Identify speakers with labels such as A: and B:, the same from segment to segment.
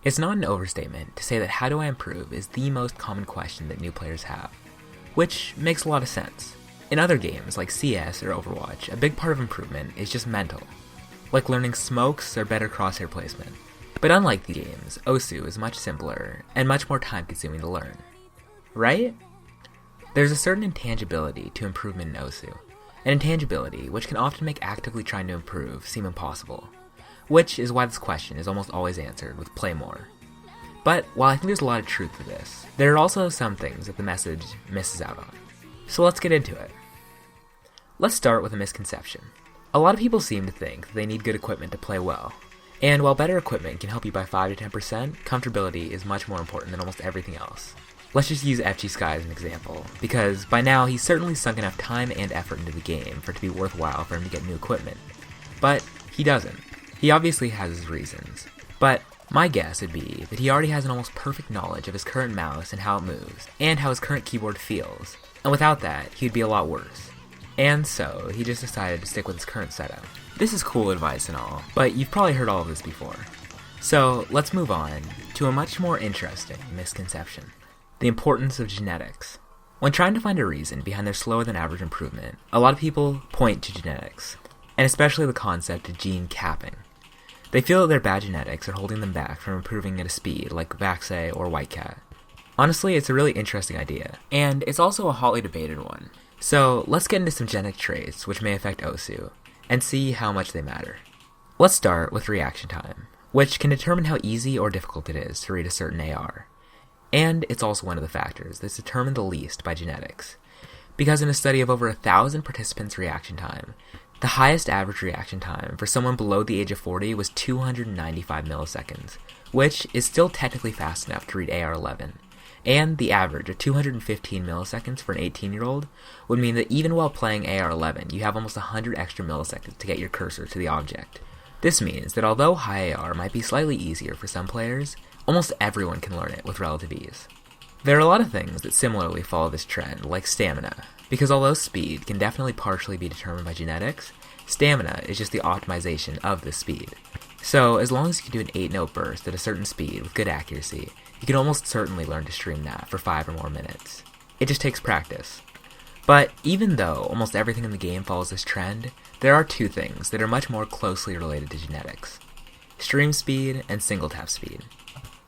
A: It's not an overstatement to say that how do I improve is the most common question that new players have, which makes a lot of sense. In other games like CS or Overwatch, a big part of improvement is just mental, like learning smokes or better crosshair placement. But unlike the games, OSU is much simpler and much more time consuming to learn. Right? There's a certain intangibility to improvement in OSU, an intangibility which can often make actively trying to improve seem impossible, which is why this question is almost always answered with play more. But while I think there's a lot of truth to this, there are also some things that the message misses out on. So let's get into it. Let's start with a misconception. A lot of people seem to think that they need good equipment to play well, and while better equipment can help you by 5 to 10%, comfortability is much more important than almost everything else. Let's just use FG Sky as an example, because by now he's certainly sunk enough time and effort into the game for it to be worthwhile for him to get new equipment. But he doesn't. He obviously has his reasons. But my guess would be that he already has an almost perfect knowledge of his current mouse and how it moves, and how his current keyboard feels, and without that, he'd be a lot worse. And so, he just decided to stick with his current setup. This is cool advice and all, but you've probably heard all of this before. So, let's move on to a much more interesting misconception. The importance of genetics. When trying to find a reason behind their slower than average improvement, a lot of people point to genetics, and especially the concept of gene capping. They feel that their bad genetics are holding them back from improving at a speed like Vaxe or Whitecat. Honestly, it's a really interesting idea, and it's also a hotly debated one. So let's get into some genetic traits which may affect OSU, and see how much they matter. Let's start with reaction time, which can determine how easy or difficult it is to read a certain AR. And it's also one of the factors that's determined the least by genetics, because in a study of over 1,000 participants' reaction time, the highest average reaction time for someone below the age of 40 was 295 milliseconds, which is still technically fast enough to read AR-11. And the average of 215 milliseconds for an 18-year-old would mean that even while playing AR-11, you have almost 100 extra milliseconds to get your cursor to the object. This means that although high AR might be slightly easier for some players, almost everyone can learn it with relative ease. There are a lot of things that similarly follow this trend, like stamina, because although speed can definitely partially be determined by genetics, stamina is just the optimization of this speed. So as long as you can do an 8-note burst at a certain speed with good accuracy, you can almost certainly learn to stream that for 5 or more minutes. It just takes practice. But even though almost everything in the game follows this trend, there are two things that are much more closely related to genetics: stream speed and single tap speed.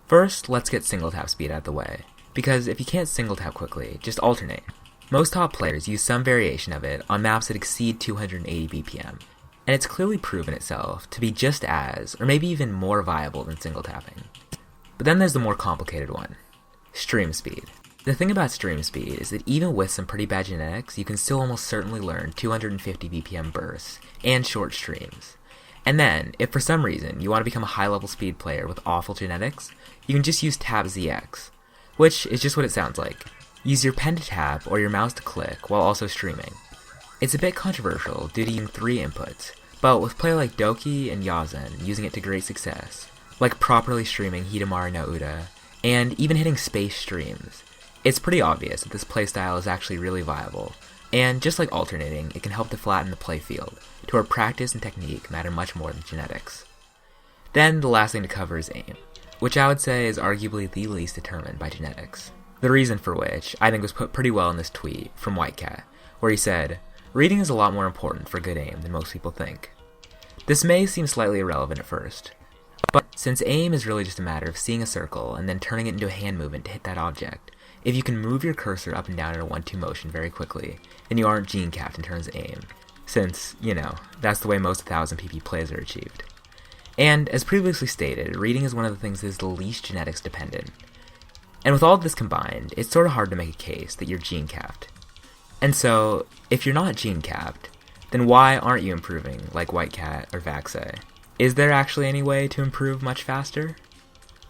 A: First, let's get single tap speed out of the way, because if you can't single tap quickly, just alternate. Most top players use some variation of it on maps that exceed 280 BPM, and it's clearly proven itself to be just as, or maybe even more viable than single tapping. But then there's the more complicated one: stream speed. The thing about stream speed is that even with some pretty bad genetics, you can still almost certainly learn 250 BPM bursts and short streams. And then, if for some reason you want to become a high-level speed player with awful genetics, you can just use TapZX, which is just what it sounds like. Use your pen to tap or your mouse to click while also streaming. It's a bit controversial due to using 3 inputs, but with players like Doki and Yazen using it to great success, like properly streaming Hidamari no Uda, and even hitting space streams, it's pretty obvious that this playstyle is actually really viable, and just like alternating, it can help to flatten the playfield, to where practice and technique matter much more than genetics. Then the last thing to cover is aim, which I would say is arguably the least determined by genetics. The reason for which I think was put pretty well in this tweet from Whitecat, where he said, "Reading is a lot more important for good aim than most people think." This may seem slightly irrelevant at first, but since aim is really just a matter of seeing a circle and then turning it into a hand movement to hit that object, if you can move your cursor up and down in a 1-2 motion very quickly, then you aren't gene capped in terms of aim, since, that's the way most 1000 PP plays are achieved. And as previously stated, reading is one of the things that is the least genetics dependent. And with all of this combined, it's sort of hard to make a case that you're gene capped. And so, if you're not gene capped, then why aren't you improving like Whitecat or Vaxe? Is there actually any way to improve much faster?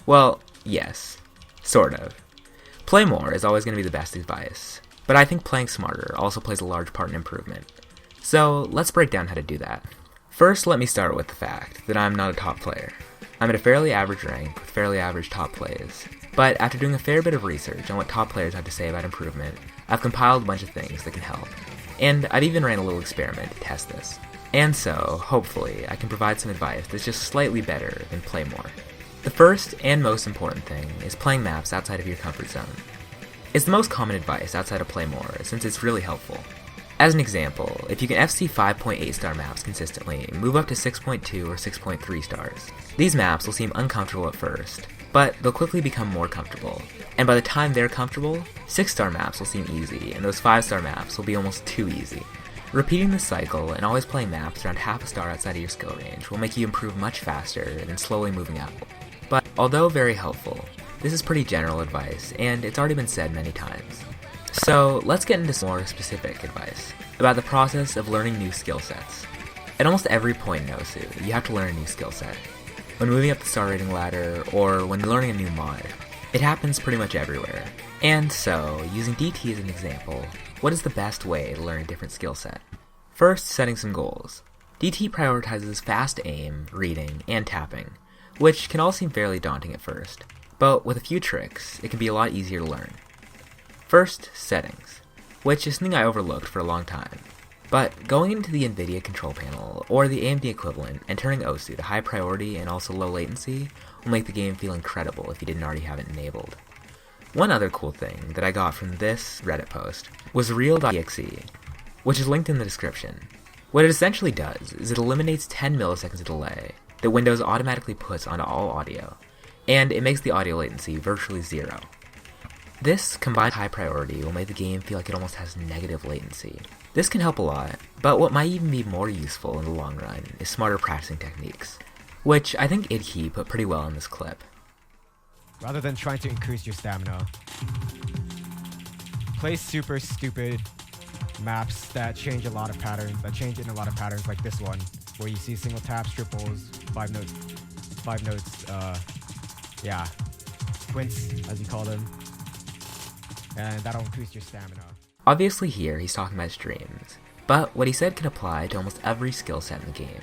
A: Well, yes. Sort of. Play more is always going to be the best advice, but I think playing smarter also plays a large part in improvement. So let's break down how to do that. First, let me start with the fact that I'm not a top player. I'm at a fairly average rank with fairly average top plays, but after doing a fair bit of research on what top players have to say about improvement, I've compiled a bunch of things that can help. And I've even ran a little experiment to test this. And so, hopefully, I can provide some advice that's just slightly better than play more. The first and most important thing is playing maps outside of your comfort zone. It's the most common advice outside of Play More, since it's really helpful. As an example, if you can FC 5.8 star maps consistently, move up to 6.2 or 6.3 stars. These maps will seem uncomfortable at first, but they'll quickly become more comfortable. And by the time they're comfortable, 6 star maps will seem easy, and those 5 star maps will be almost too easy. Repeating this cycle and always playing maps around half a star outside of your skill range will make you improve much faster than slowly moving up. But although very helpful, this is pretty general advice, and it's already been said many times. So let's get into some more specific advice about the process of learning new skill sets. At almost every point in OSU, you have to learn a new skill set. When moving up the star rating ladder, or when learning a new mod, it happens pretty much everywhere. And so, using DT as an example, what is the best way to learn a different skill set? First, setting some goals. DT prioritizes fast aim, reading, and tapping, which can all seem fairly daunting at first, but with a few tricks, it can be a lot easier to learn. First, settings, which is something I overlooked for a long time. But going into the NVIDIA control panel, or the AMD equivalent, and turning OSU to high priority and also low latency will make the game feel incredible if you didn't already have it enabled. One other cool thing that I got from this Reddit post was real.exe, which is linked in the description. What it essentially does is it eliminates 10 milliseconds of delay that Windows automatically puts onto all audio, and it makes the audio latency virtually zero. This combined high priority will make the game feel like it almost has negative latency. This can help a lot, but what might even be more useful in the long run is smarter practicing techniques, which I think idkey put pretty well in this clip.
B: Rather than trying to increase your stamina, play super stupid maps that change in a lot of patterns like this one, where you see single taps, triples, 5 notes, quints, as you call them, and that'll increase your stamina.
A: Obviously here he's talking about streams, but what he said can apply to almost every skill set in the game.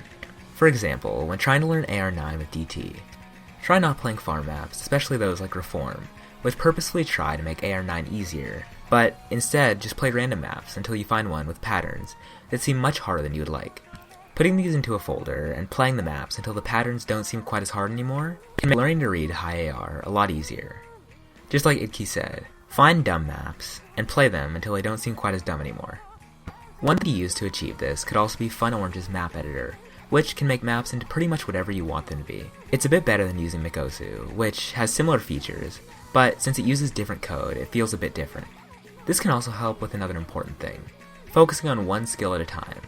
A: For example, when trying to learn AR9 with DT, try not playing farm maps, especially those like Reform, which purposefully try to make AR9 easier, but instead just play random maps until you find one with patterns that seem much harder than you would like. Putting these into a folder and playing the maps until the patterns don't seem quite as hard anymore can make learning to read high AR a lot easier. Just like idkey said, find dumb maps and play them until they don't seem quite as dumb anymore. One thing to use to achieve this could also be FunOrange's map editor, which can make maps into pretty much whatever you want them to be. It's a bit better than using McOSU, which has similar features, but since it uses different code, it feels a bit different. This can also help with another important thing, focusing on one skill at a time.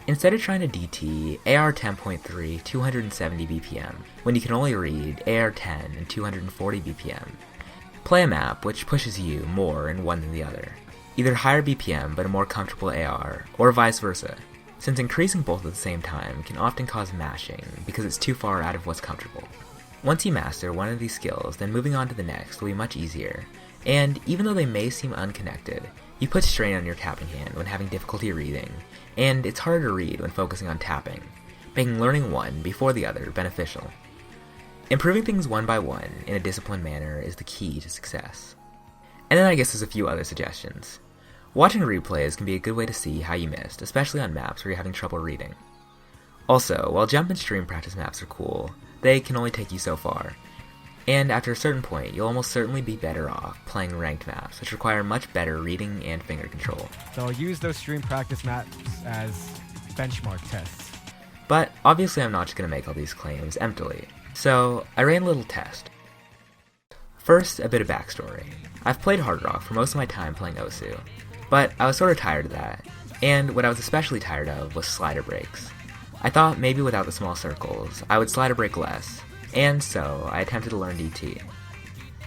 A: Instead of trying to DT AR 10.3 270 BPM when you can only read AR 10 and 240 BPM, play a map which pushes you more in one than the other, either higher BPM but a more comfortable AR, or vice versa, since increasing both at the same time can often cause mashing because it's too far out of what's comfortable. Once you master one of these skills, then moving on to the next will be much easier, and even though they may seem unconnected, you put strain on your tapping hand when having difficulty reading, and it's harder to read when focusing on tapping, making learning one before the other beneficial. Improving things one by one in a disciplined manner is the key to success. And then I guess there's a few other suggestions. Watching replays can be a good way to see how you missed, especially on maps where you're having trouble reading. Also, while jump and stream practice maps are cool, they can only take you so far. And after a certain point, you'll almost certainly be better off playing ranked maps, which require much better reading and finger control.
B: So use those stream practice maps as benchmark tests.
A: But obviously I'm not just going to make all these claims emptily. So, I ran a little test. First, a bit of backstory. I've played Hard Rock for most of my time playing OSU, but I was sort of tired of that, and what I was especially tired of was slider breaks. I thought maybe without the small circles, I would slider break less, and so I attempted to learn DT.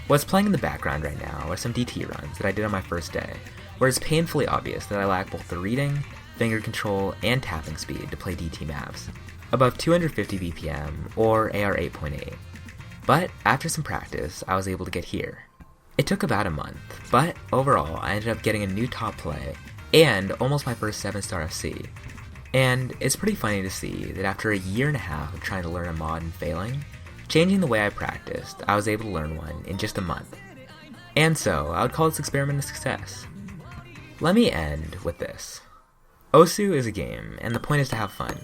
A: What's playing in the background right now are some DT runs that I did on my first day, where it's painfully obvious that I lack both the reading, finger control, and tapping speed to play DT maps, above 250 BPM or AR 8.8. But after some practice, I was able to get here. It took about a month, but overall I ended up getting a new top play and almost my first 7-star FC. And it's pretty funny to see that after a year and a half of trying to learn a mod and failing, changing the way I practiced, I was able to learn one in just a month. And so, I would call this experiment a success. Let me end with this. OSU is a game, and the point is to have fun,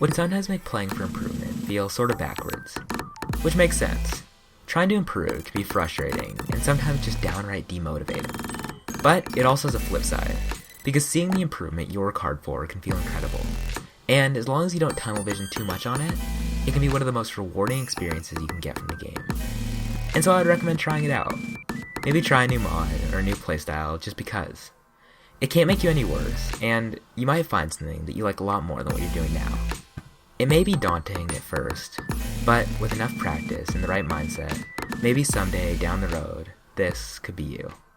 A: which sometimes make playing for improvement feel sort of backwards. Which makes sense, Trying to improve can be frustrating and sometimes just downright demotivating. But it also has a flip side, because seeing the improvement you work hard for can feel incredible. And as long as you don't tunnel vision too much on it, it can be one of the most rewarding experiences you can get from the game. And so I would recommend trying it out. Maybe try a new mod or a new playstyle just because. It can't make you any worse, and you might find something that you like a lot more than what you're doing now. It may be daunting at first, but with enough practice and the right mindset, maybe someday down the road, this could be you.